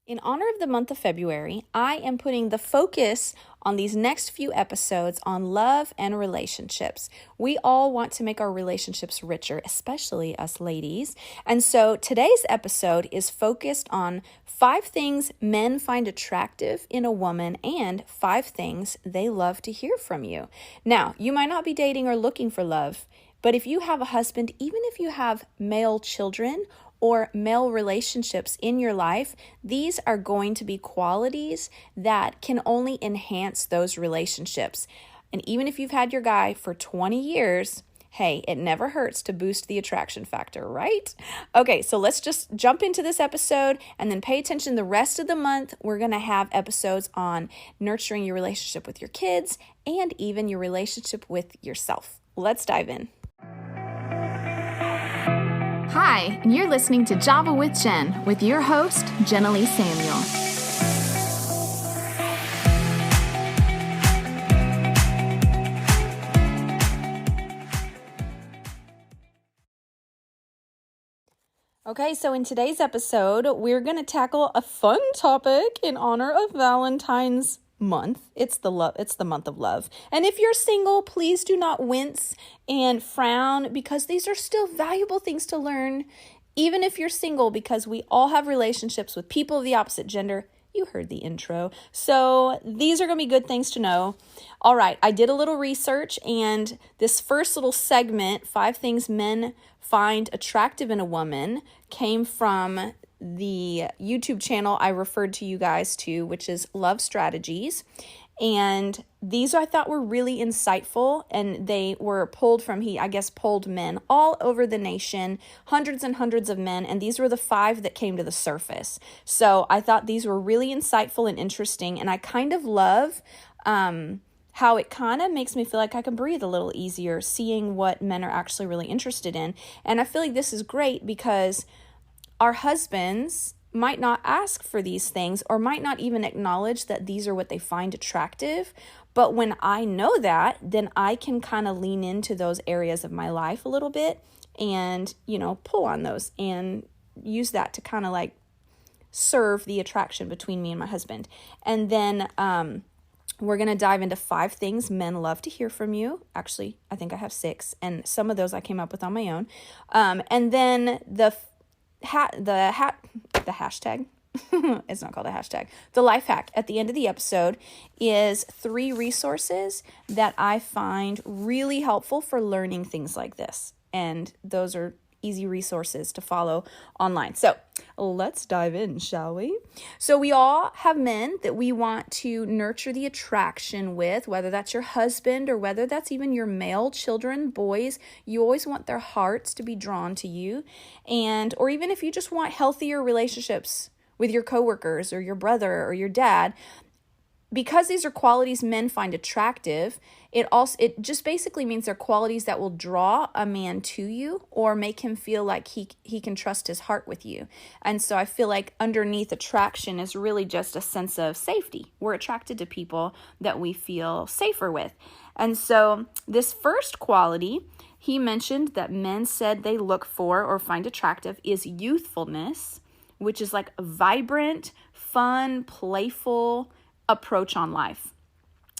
In honor of the month of February, I am putting the focus on these next few episodes on love and relationships. We all want to make our relationships richer, especially us ladies. And so today's episode is focused on 5 things men find attractive in a woman and 5 things they love to hear from you. Now, you might not be dating or looking for love, but if you have a husband, even if you have male children or male relationships in your life, these are going to be qualities that can only enhance those relationships. And even if you've had your guy for 20 years, hey, it never hurts to boost the attraction factor, right? Okay, so let's just jump into this episode and then pay attention the rest of the month. We're going to have episodes on nurturing your relationship with your kids and even your relationship with yourself. Let's dive in. Hi, and you're listening to Java with Jen with your host, Jenna-Lee Samuel. Okay, so in today's episode, we're going to tackle a fun topic in honor of Valentine's month. It's the month of love. And if you're single, please do not wince and frown because these are still valuable things to learn, even if you're single, because we all have relationships with people of the opposite gender. You heard the intro. So these are going to be good things to know. All right, I did a little research, and this first little segment, 5 things men find attractive in a woman, came from the YouTube channel I referred to you guys to, which is Love Strategies. And these I thought were really insightful, and they were pulled from, polled men all over the nation, hundreds and hundreds of men, and these were the 5 that came to the surface. So I thought these were really insightful and interesting, and I kind of love how it kind of makes me feel like I can breathe a little easier, seeing what men are actually really interested in. And I feel like this is great because our husbands might not ask for these things or might not even acknowledge that these are what they find attractive. But when I know that, then I can kind of lean into those areas of my life a little bit and, pull on those and use that to kind of like serve the attraction between me and my husband. And then we're going to dive into 5 things men love to hear from you. Actually, I think I have 6, and some of those I came up with on my own. And then the hashtag, it's not called a hashtag, the life hack at the end of the episode is 3 resources that I find really helpful for learning things like this. And those are easy resources to follow online. So let's dive in, shall we? So we all have men that we want to nurture the attraction with, whether that's your husband or whether that's even your male children, boys. You always want their hearts to be drawn to you. Or even if you just want healthier relationships with your coworkers or your brother or your dad, because these are qualities men find attractive, it just basically means they're qualities that will draw a man to you or make him feel like he can trust his heart with you. And so I feel like underneath attraction is really just a sense of safety. We're attracted to people that we feel safer with. And so this first quality he mentioned that men said they look for or find attractive is youthfulness, which is like a vibrant, fun, playful approach on life.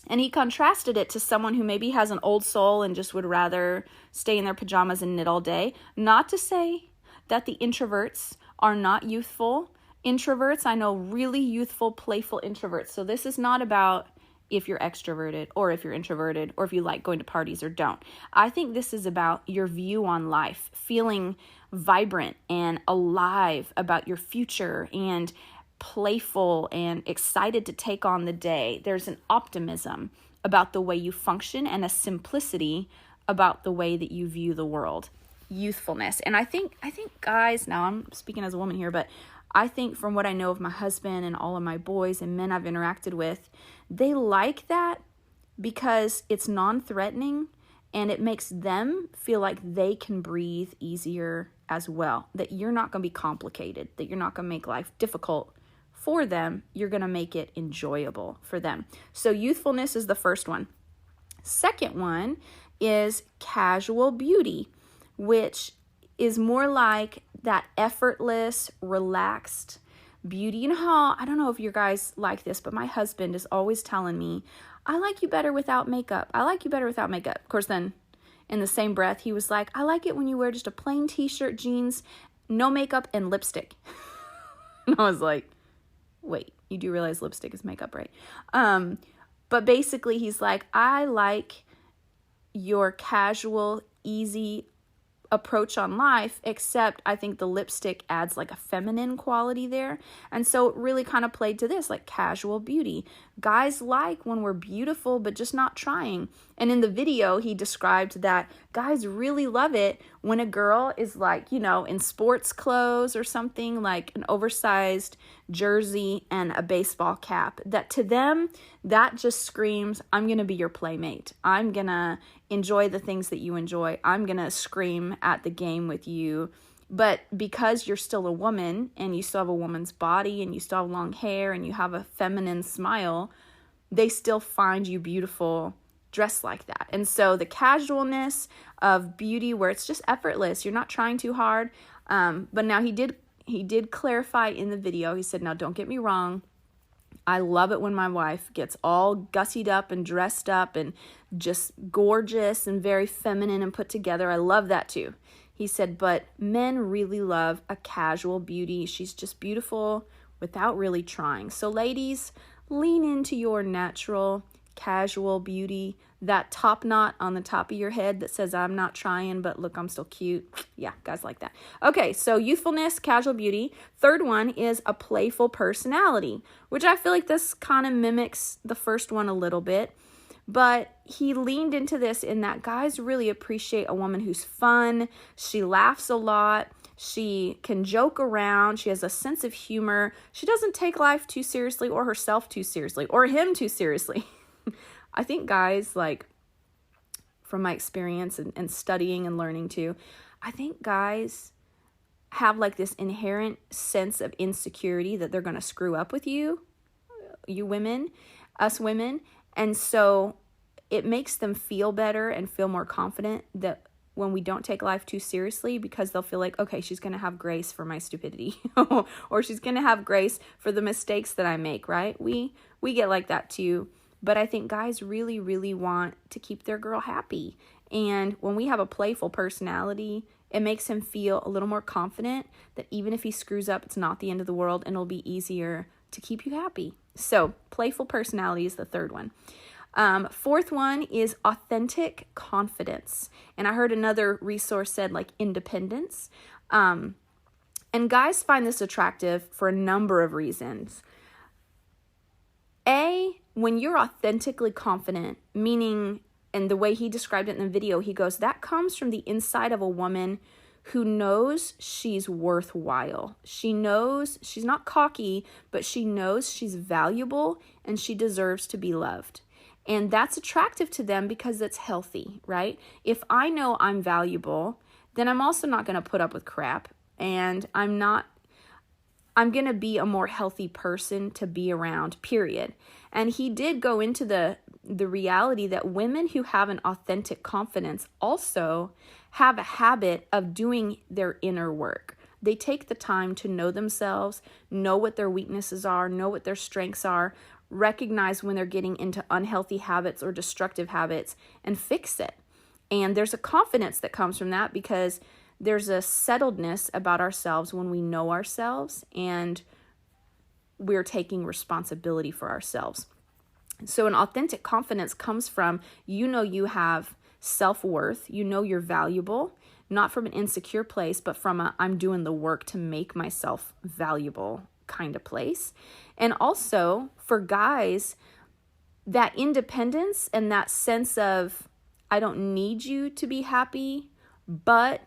And he contrasted it to someone who maybe has an old soul and just would rather stay in their pajamas and knit all day. Not to say that the introverts are not youthful. Introverts, I know really youthful, playful introverts. So this is not about if you're extroverted or if you're introverted or if you like going to parties or don't. I think this is about your view on life, feeling vibrant and alive about your future and playful and excited to take on the day. There's an optimism about the way you function and a simplicity about the way that you view the world. Youthfulness. And I think guys, now I'm speaking as a woman here, but I think from what I know of my husband and all of my boys and men I've interacted with, they like that because it's non-threatening and it makes them feel like they can breathe easier as well. That you're not going to be complicated, that you're not going to make life difficult for them, you're going to make it enjoyable for them. So youthfulness is the first one. Second one is casual beauty, which is more like that effortless, relaxed, beauty. You know how, I don't know if you guys like this, but my husband is always telling me, I like you better without makeup. I like you better without makeup. Of course, then in the same breath, he was like, I like it when you wear just a plain t-shirt, jeans, no makeup, and lipstick. And I was like, wait, you do realize lipstick is makeup, right? But basically he's like, I like your casual, easy approach on life, except I think the lipstick adds like a feminine quality there. And so it really kind of played to this, like casual beauty. Guys like when we're beautiful, but just not trying. And in the video, he described that guys really love it when a girl is like, you know, in sports clothes or something, like an oversized jersey and a baseball cap. That to them, that just screams, I'm going to be your playmate. I'm going to enjoy the things that you enjoy. I'm going to scream at the game with you. But because you're still a woman and you still have a woman's body and you still have long hair and you have a feminine smile, they still find you beautiful dressed like that. And so the casualness of beauty where it's just effortless, you're not trying too hard. But now he did clarify in the video. He said, now don't get me wrong. I love it when my wife gets all gussied up and dressed up and just gorgeous and very feminine and put together. I love that too. He said, but men really love a casual beauty. She's just beautiful without really trying. So ladies, lean into your natural, casual beauty. That top knot on the top of your head that says, I'm not trying, but look, I'm still cute. Yeah, guys like that. Okay, so youthfulness, casual beauty. Third one is a playful personality, which I feel like this kind of mimics the first one a little bit. But he leaned into this in that guys really appreciate a woman who's fun. She laughs a lot. She can joke around. She has a sense of humor. She doesn't take life too seriously or herself too seriously or him too seriously. I think guys, like, from my experience and studying and learning too, I think guys have like this inherent sense of insecurity that they're going to screw up with you women, us women. And so it makes them feel better and feel more confident that when we don't take life too seriously, because they'll feel like, okay, she's going to have grace for my stupidity or she's going to have grace for the mistakes that I make, right? We get like that too. But I think guys really, really want to keep their girl happy. And when we have a playful personality, it makes him feel a little more confident that even if he screws up, it's not the end of the world and it'll be easier to keep you happy. So playful personality is the third one. Fourth one is authentic confidence. And I heard another resource said like independence. And guys find this attractive for a number of reasons. When you're authentically confident, meaning, and the way he described it in the video, he goes, that comes from the inside of a woman who knows she's worthwhile. She knows she's not cocky, but she knows she's valuable and she deserves to be loved. And that's attractive to them because it's healthy, right? If I know I'm valuable, then I'm also not going to put up with crap, and I'm going to be a more healthy person to be around, period. And he did go into the reality that women who have an authentic confidence also have a habit of doing their inner work. They take the time to know themselves, know what their weaknesses are, know what their strengths are, recognize when they're getting into unhealthy habits or destructive habits, and fix it. And there's a confidence that comes from that because there's a settledness about ourselves when we know ourselves and we're taking responsibility for ourselves. So an authentic confidence comes from, you know, you have self-worth, you know you're valuable, not from an insecure place, but from a I'm doing the work to make myself valuable kind of place. And also for guys, that independence and that sense of I don't need you to be happy, but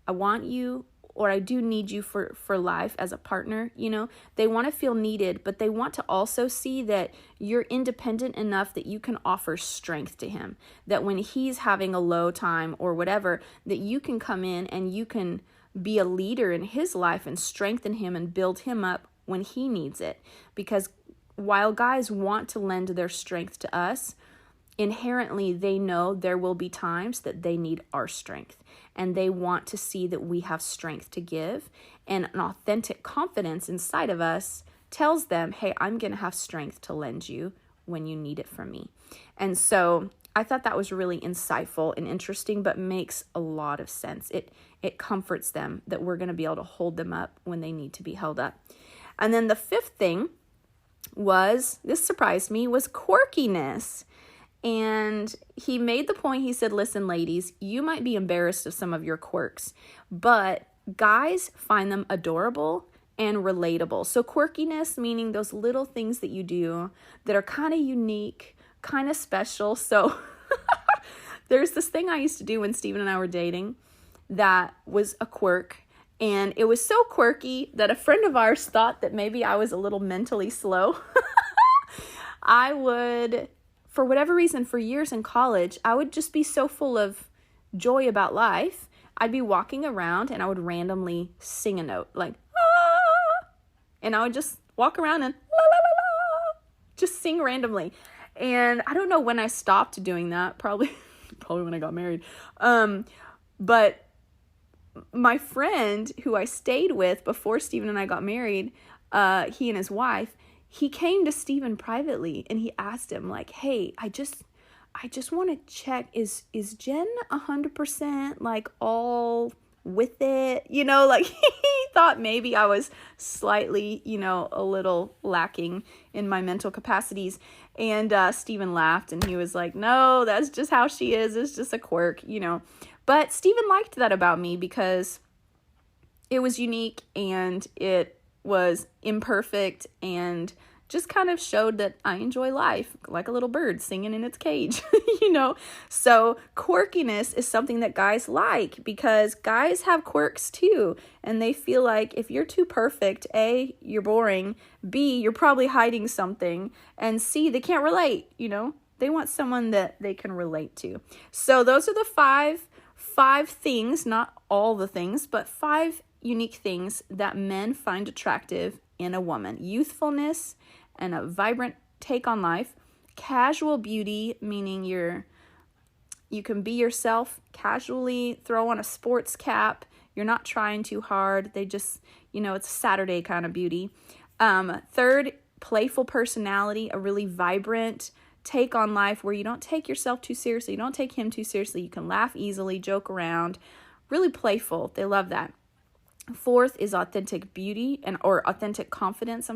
I want you, or I do need you for life as a partner, you know. They want to feel needed, but they want to also see that you're independent enough that you can offer strength to him. That when he's having a low time or whatever, that you can come in and you can be a leader in his life and strengthen him and build him up when he needs it. Because while guys want to lend their strength to us, inherently they know there will be times that they need our strength, and they want to see that we have strength to give, and an authentic confidence inside of us tells them, hey, I'm going to have strength to lend you when you need it from me. And so I thought that was really insightful and interesting, but makes a lot of sense. It comforts them that we're going to be able to hold them up when they need to be held up. And then the fifth thing was, this surprised me, was quirkiness. And he made the point, he said, listen, ladies, you might be embarrassed of some of your quirks, but guys find them adorable and relatable. So quirkiness, meaning those little things that you do that are kind of unique, kind of special. So there's this thing I used to do when Steven and I were dating that was a quirk. And it was so quirky that a friend of ours thought that maybe I was a little mentally slow. I would, for whatever reason, for years in college, I would just be so full of joy about life. I'd be walking around and I would randomly sing a note, like, ah! And I would just walk around and la, la, la, la, just sing randomly. And I don't know when I stopped doing that, probably when I got married. But my friend who I stayed with before Steven and I got married, he and his wife, he came to Steven privately and he asked him, like, hey, I just want to check, is Jen 100% like all with it? You know, like he thought maybe I was slightly, a little lacking in my mental capacities. And Steven laughed and he was like, no, that's just how she is. It's just a quirk, But Steven liked that about me because it was unique and it was imperfect and just kind of showed that I enjoy life like a little bird singing in its cage, So quirkiness is something that guys like because guys have quirks too. And they feel like if you're too perfect, A, you're boring, B, you're probably hiding something, and C, they can't relate, They want someone that they can relate to. So those are the five things, not all the things, but 5 unique things that men find attractive in a woman. Youthfulness and a vibrant take on life. Casual beauty, meaning you can be yourself casually, throw on a sports cap. You're not trying too hard. They just, it's a Saturday kind of beauty. Third, playful personality, a really vibrant take on life where you don't take yourself too seriously. You don't take him too seriously. You can laugh easily, joke around, really playful. They love that. Fourth is authentic beauty or authentic confidence.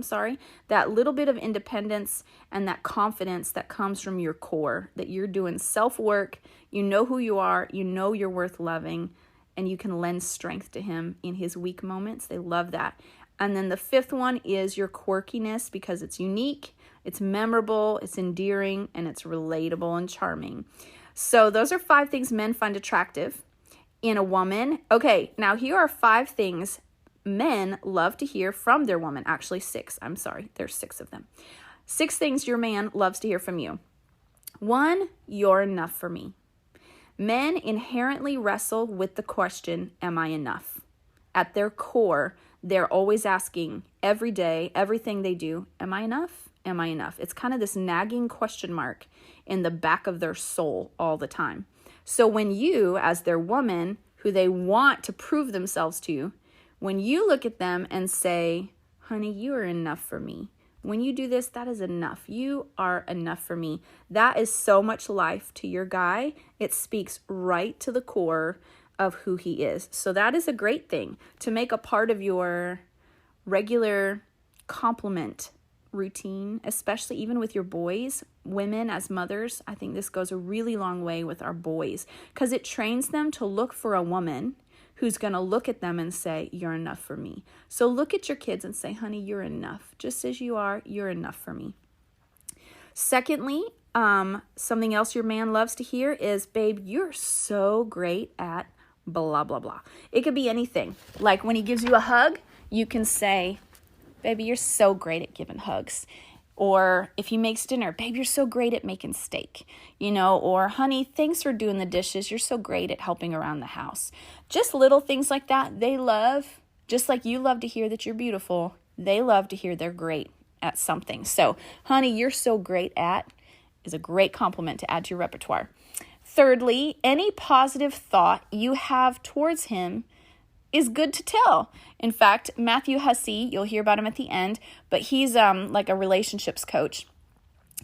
That little bit of independence and that confidence that comes from your core, that you're doing self-work. You know who you are. You know you're worth loving, and you can lend strength to him in his weak moments. They love that. And then the 5th one is your quirkiness because it's unique, it's memorable, it's endearing, and it's relatable and charming. So those are 5 things men find attractive in a woman. Okay, now here are 5 things men love to hear from their woman. Actually, 6. I'm sorry. There's 6 of them. 6 things your man loves to hear from you. 1, you're enough for me. Men inherently wrestle with the question, am I enough? At their core, they're always asking every day, everything they do, am I enough? Am I enough? It's kind of this nagging question mark in the back of their soul all the time. So when you, as their woman, who they want to prove themselves to, when you look at them and say, honey, you are enough for me. When you do this, that is enough. You are enough for me. That is so much life to your guy. It speaks right to the core of who he is. So that is a great thing to make a part of your regular compliment routine, especially even with your boys. Women as mothers, I think this goes a really long way with our boys because it trains them to look for a woman who's going to look at them and say, you're enough for me. So look at your kids and say, honey, you're enough. Just as you are, you're enough for me. Secondly, something else your man loves to hear is, babe, you're so great at blah, blah, blah. It could be anything. Like when he gives you a hug, you can say, baby, you're so great at giving hugs. Or if he makes dinner, babe, you're so great at making steak, or honey, thanks for doing the dishes. You're so great at helping around the house. Just little things like that. They love, just like you love to hear that you're beautiful, they love to hear they're great at something. So, honey, you're so great at, is a great compliment to add to your repertoire. Thirdly, any positive thought you have towards him is good to tell. In fact, Matthew Hussey, you'll hear about him at the end, but he's like a relationships coach.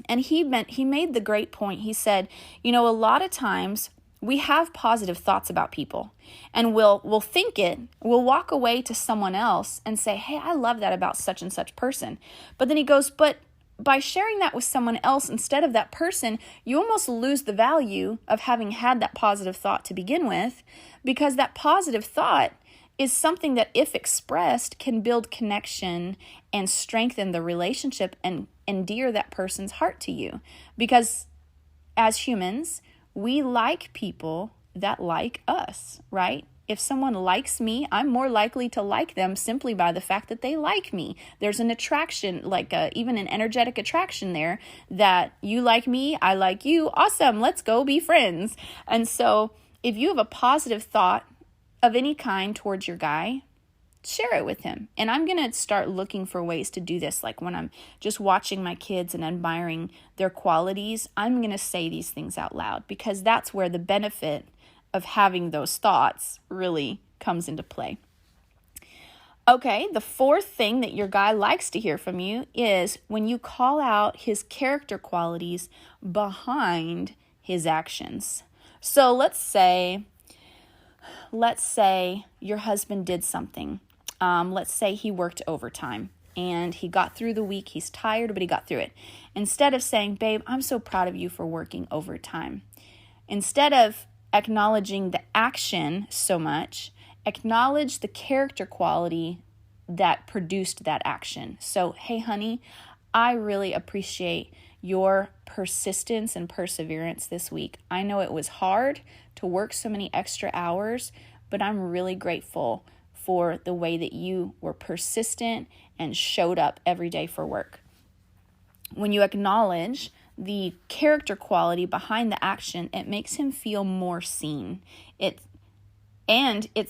And he made the great point. He said, a lot of times we have positive thoughts about people, and we'll think it, we'll walk away to someone else and say, hey, I love that about such and such person. But then he goes, but by sharing that with someone else instead of that person, you almost lose the value of having had that positive thought to begin with, because that positive thought is something that, if expressed, can build connection and strengthen the relationship and endear that person's heart to you. Because as humans, we like people that like us, right? If someone likes me, I'm more likely to like them simply by the fact that they like me. There's an attraction, even an energetic attraction there, that you like me, I like you, awesome, let's go be friends. And so if you have a positive thought of any kind towards your guy, share it with him. And I'm going to start looking for ways to do this. Like when I'm just watching my kids and admiring their qualities, I'm going to say these things out loud, because that's where the benefit of having those thoughts really comes into play. Okay, the fourth thing that your guy likes to hear from you is when you call out his character qualities behind his actions. So let's say your husband did something. Let's say he worked overtime and he got through the week. He's tired, but he got through it. Instead of saying, babe, I'm so proud of you for working overtime, instead of acknowledging the action so much, acknowledge the character quality that produced that action. So, hey, honey, I really appreciate your persistence and perseverance this week. I know it was hard to work so many extra hours, but I'm really grateful for the way that you were persistent and showed up every day for work. When you acknowledge the character quality behind the action, it makes him feel more seen. It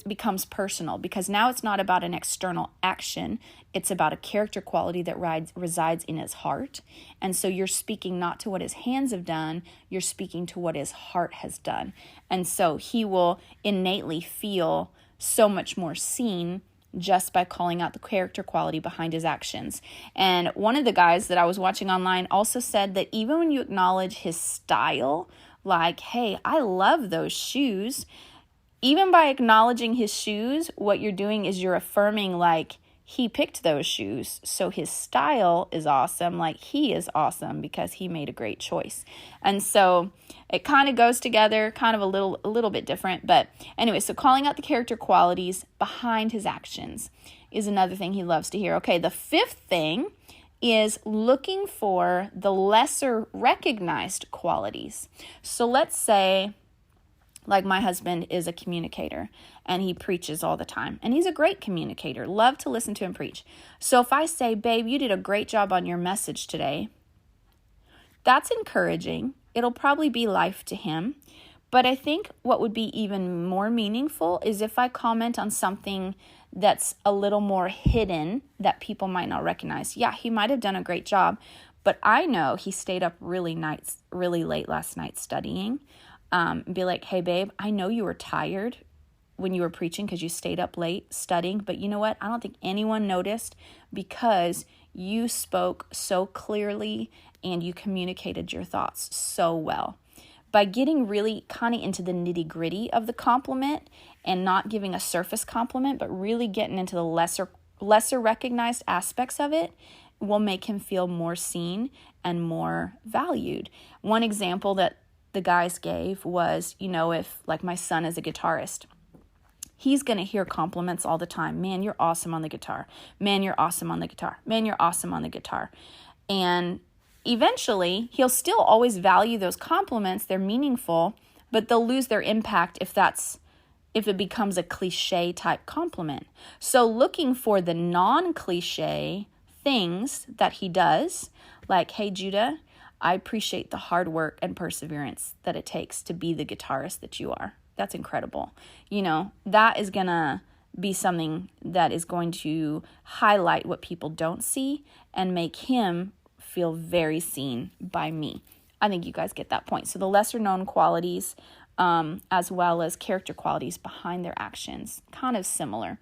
becomes personal, because now it's not about an external action. It's about a character quality that resides in his heart. And so you're speaking not to what his hands have done, you're speaking to what his heart has done. And so he will innately feel so much more seen just by calling out the character quality behind his actions. And one of the guys that I was watching online also said that even when you acknowledge his style, like, hey, I love those shoes, even by acknowledging his shoes, what you're doing is you're affirming, like, he picked those shoes, so his style is awesome, like he is awesome because he made a great choice. And so it kind of goes together, kind of a little bit different. But anyway, so calling out the character qualities behind his actions is another thing he loves to hear. Okay, the fifth thing is looking for the lesser recognized qualities. So let's say, like, my husband is a communicator and he preaches all the time, and he's a great communicator. Love to listen to him preach. So if I say, babe, you did a great job on your message today, that's encouraging. It'll probably be life to him. But I think what would be even more meaningful is if I comment on something that's a little more hidden that people might not recognize. Yeah, he might have done a great job, but I know he stayed up really late last night studying. Be like, hey, babe, I know you were tired when you were preaching because you stayed up late studying, but you know what? I don't think anyone noticed because you spoke so clearly and you communicated your thoughts so well. By getting really kind of into the nitty-gritty of the compliment and not giving a surface compliment, but really getting into the lesser recognized aspects of it, will make him feel more seen and more valued. One example that the guys gave was, if like my son is a guitarist, he's going to hear compliments all the time. Man, you're awesome on the guitar. Man, you're awesome on the guitar. Man, you're awesome on the guitar. And eventually, he'll still always value those compliments. They're meaningful, but they'll lose their impact if it becomes a cliche type compliment. So looking for the non-cliche things that he does, like, hey, Judah, I appreciate the hard work and perseverance that it takes to be the guitarist that you are. That's incredible. That is going to be something that is going to highlight what people don't see and make him feel very seen by me. I think you guys get that point. So the lesser known qualities, as well as character qualities behind their actions, kind of similar.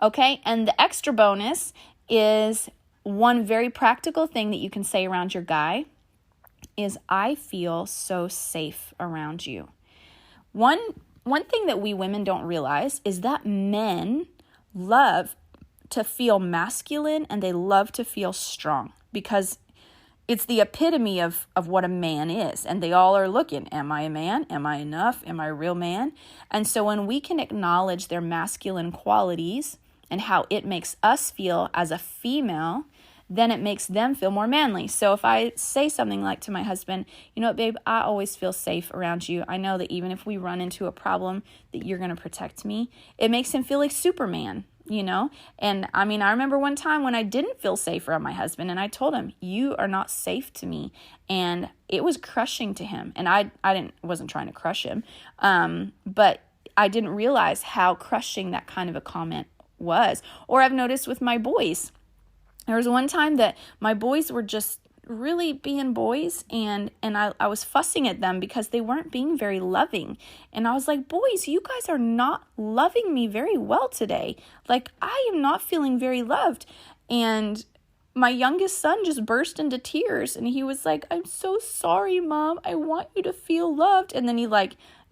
Okay, and the extra bonus is one very practical thing that you can say around your guy is, I feel so safe around you. One thing that we women don't realize is that men love to feel masculine and they love to feel strong, because it's the epitome of what a man is. And they all are looking, am I a man? Am I enough? Am I a real man? And so when we can acknowledge their masculine qualities and how it makes us feel as a female, then it makes them feel more manly. So if I say something like to my husband, you know what, babe, I always feel safe around you. I know that even if we run into a problem, that you're going to protect me. It makes him feel like Superman, you know? And I mean, I remember one time when I didn't feel safe around my husband, and I told him, you are not safe to me. And it was crushing to him. And I wasn't trying to crush him. But I didn't realize how crushing that kind of a comment was. Or I've noticed with my boys. There was one time that my boys were just really being boys, and I was fussing at them because they weren't being very loving. And I was like, boys, you guys are not loving me very well today. Like, I am not feeling very loved. And my youngest son just burst into tears, and he was like, I'm so sorry, Mom. I want you to feel loved. And then he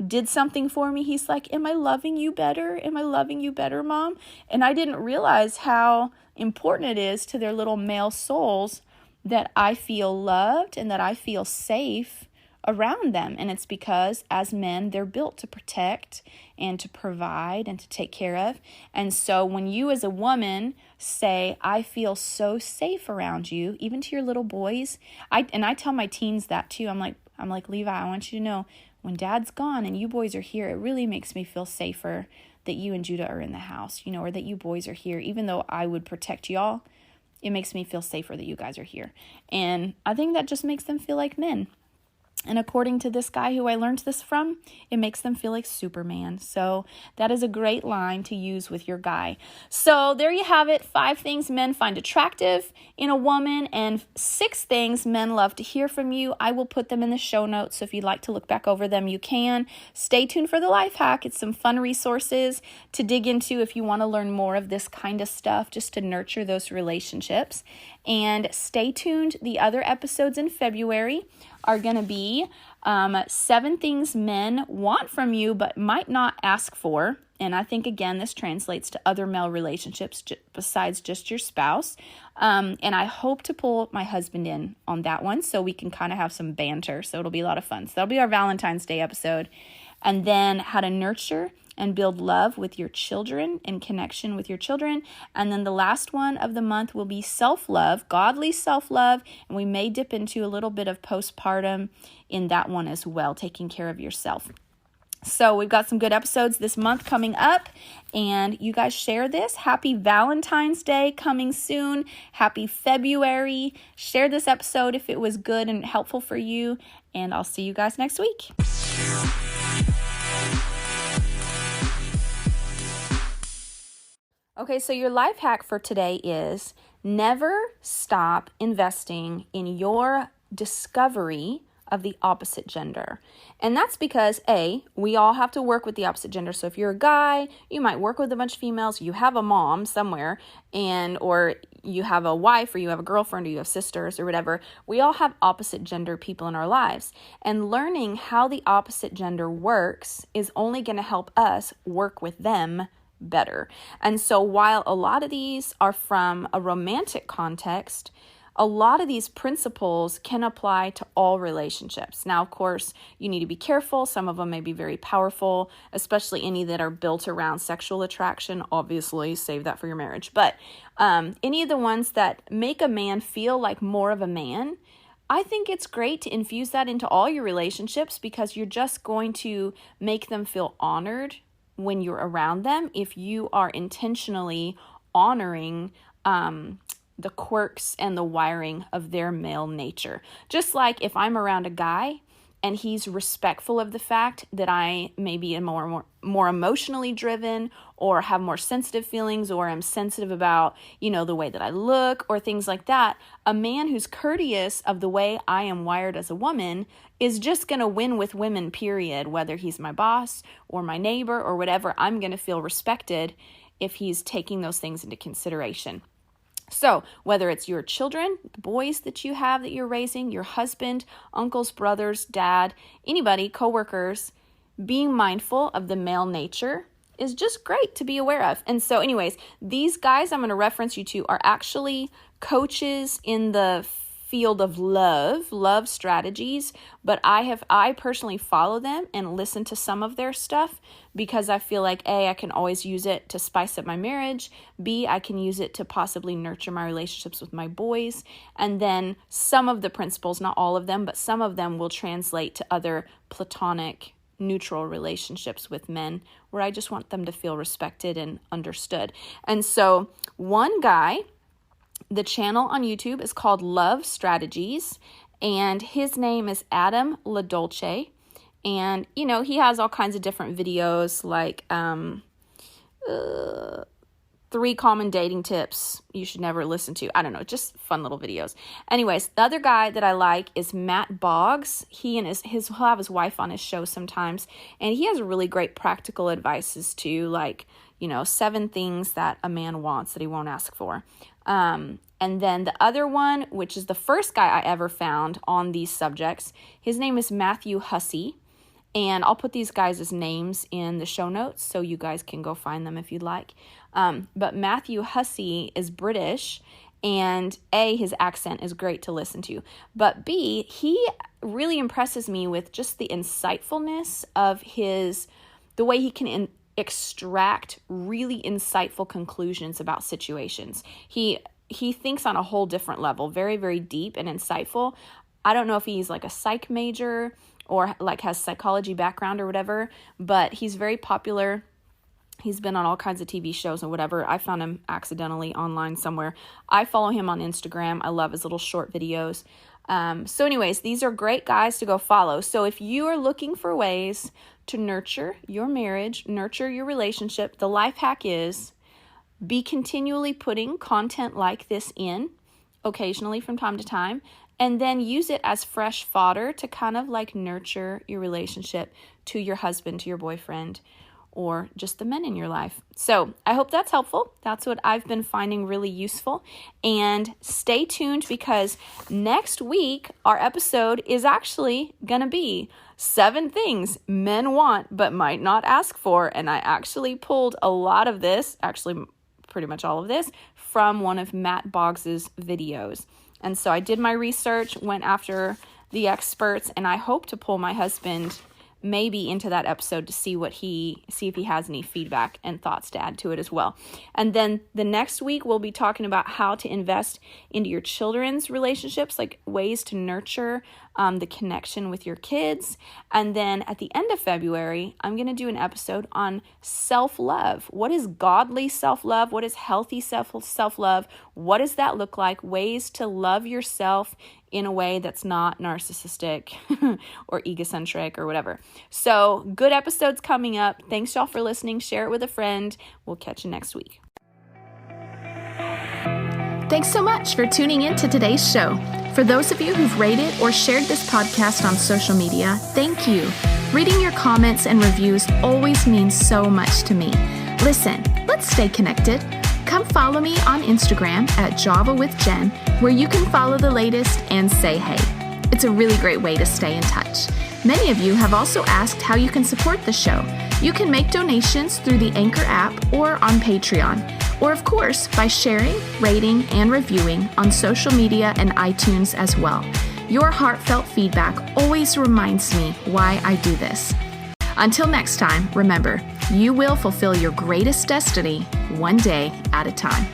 did something for me. He's like, am I loving you better? Am I loving you better, Mom? And I didn't realize how important it is to their little male souls that I feel loved and that I feel safe around them. And it's because as men, they're built to protect and to provide and to take care of. And so when you as a woman say, I feel so safe around you, even to your little boys, I tell my teens that too. I'm like, Levi, I want you to know, when Dad's gone and you boys are here, it really makes me feel safer that you and Judah are in the house, you know, or that you boys are here. Even though I would protect y'all, it makes me feel safer that you guys are here. And I think that just makes them feel like men. And according to this guy who I learned this from, it makes them feel like Superman. So that is a great line to use with your guy. So there you have it. 5 things men find attractive in a woman and 6 things men love to hear from you. I will put them in the show notes. So if you'd like to look back over them, you can. Stay tuned for the life hack. It's some fun resources to dig into if you want to learn more of this kind of stuff, just to nurture those relationships. And stay tuned. The other episodes in February are going to be 7 things men want from you but might not ask for. And I think, again, this translates to other male relationships besides just your spouse. And I hope to pull my husband in on that one so we can kind of have some banter. So it'll be a lot of fun. So that'll be our Valentine's Day episode. And then how to nurture and build love with your children and connection with your children. And then the last one of the month will be self-love, godly self-love. And we may dip into a little bit of postpartum in that one as well, taking care of yourself. So we've got some good episodes this month coming up, and you guys share this. Happy Valentine's Day coming soon. Happy February. Share this episode if it was good and helpful for you, and I'll see you guys next week. Okay, so your life hack for today is never stop investing in your discovery of the opposite gender. And that's because, we all have to work with the opposite gender. So if you're a guy, you might work with a bunch of females, you have a mom somewhere, or you have a wife, or you have a girlfriend, or you have sisters, or whatever. We all have opposite gender people in our lives. And learning how the opposite gender works is only going to help us work with them better. And so while a lot of these are from a romantic context, a lot of these principles can apply to all relationships. Now, of course, you need to be careful. Some of them may be very powerful, especially any that are built around sexual attraction. Obviously, save that for your marriage. But any of the ones that make a man feel like more of a man, I think it's great to infuse that into all your relationships, because you're just going to make them feel honored when you're around them if you are intentionally honoring the quirks and the wiring of their male nature. Just like if I'm around a guy and he's respectful of the fact that I maybe am more emotionally driven or have more sensitive feelings or am sensitive about, the way that I look or things like that, a man who's courteous of the way I am wired as a woman is just going to win with women, period. Whether he's my boss or my neighbor or whatever, I'm going to feel respected if he's taking those things into consideration. So whether it's your children, the boys that you have that you're raising, your husband, uncles, brothers, dad, anybody, coworkers, being mindful of the male nature is just great to be aware of. And so anyways, these guys I'm going to reference you to are actually coaches in the field of love strategies, but I personally follow them and listen to some of their stuff because I feel like A, I can always use it to spice up my marriage, B, I can use it to possibly nurture my relationships with my boys, and then some of the principles, not all of them, but some of them will translate to other platonic neutral relationships with men where I just want them to feel respected and understood. And so one guy, the channel on YouTube is called Love Strategies, and his name is Adam LaDolce. And, he has all kinds of different videos like 3 common dating tips you should never listen to. I don't know, just fun little videos. Anyways, the other guy that I like is Matt Boggs. He'll have his wife on his show sometimes, and he has really great practical advices too, like, 7 things that a man wants that he won't ask for. And then the other one, which is the first guy I ever found on these subjects, his name is Matthew Hussey. And I'll put these guys' names in the show notes so you guys can go find them if you'd like. But Matthew Hussey is British, and A, his accent is great to listen to. But B, he really impresses me with just the insightfulness of the way he can extract really insightful conclusions about situations. He thinks on a whole different level, very, very deep and insightful. I don't know if he's like a psych major or like has psychology background or whatever, but he's very popular. He's been on all kinds of TV shows and whatever. I found him accidentally online somewhere. I follow him on Instagram. I love his little short videos. So anyways, these are great guys to go follow. So if you are looking for ways to nurture your marriage, nurture your relationship, the life hack is be continually putting content like this in occasionally from time to time, and then use it as fresh fodder to kind of like nurture your relationship to your husband, to your boyfriend, or just the men in your life. So I hope that's helpful. That's what I've been finding really useful. And stay tuned because next week our episode is actually going to be 7 things men want but might not ask for. And I actually pulled a lot of this, actually pretty much all of this, from one of Matt Boggs's videos. And so I did my research, went after the experts, and I hope to pull my husband maybe into that episode to see if he has any feedback and thoughts to add to it as well. And then the next week we'll be talking about how to invest into your children's relationships, like ways to nurture the connection with your kids. And then at the end of February, I'm going to do an episode on self-love. What is godly self-love? What is healthy self-love? What does that look like? Ways to love yourself in a way that's not narcissistic or egocentric or whatever. So good episodes coming up. Thanks y'all for listening. Share it with a friend. We'll catch you next week. Thanks so much for tuning in to today's show. For those of you who've rated or shared this podcast on social media, thank you. Reading your comments and reviews always means so much to me. Listen, let's stay connected. Come follow me on Instagram at Java with Jen, where you can follow the latest and say hey. It's a really great way to stay in touch. Many of you have also asked how you can support the show. You can make donations through the Anchor app or on Patreon, or of course by sharing, rating, and reviewing on social media and iTunes as well. Your heartfelt feedback always reminds me why I do this. Until next time, remember, you will fulfill your greatest destiny one day at a time.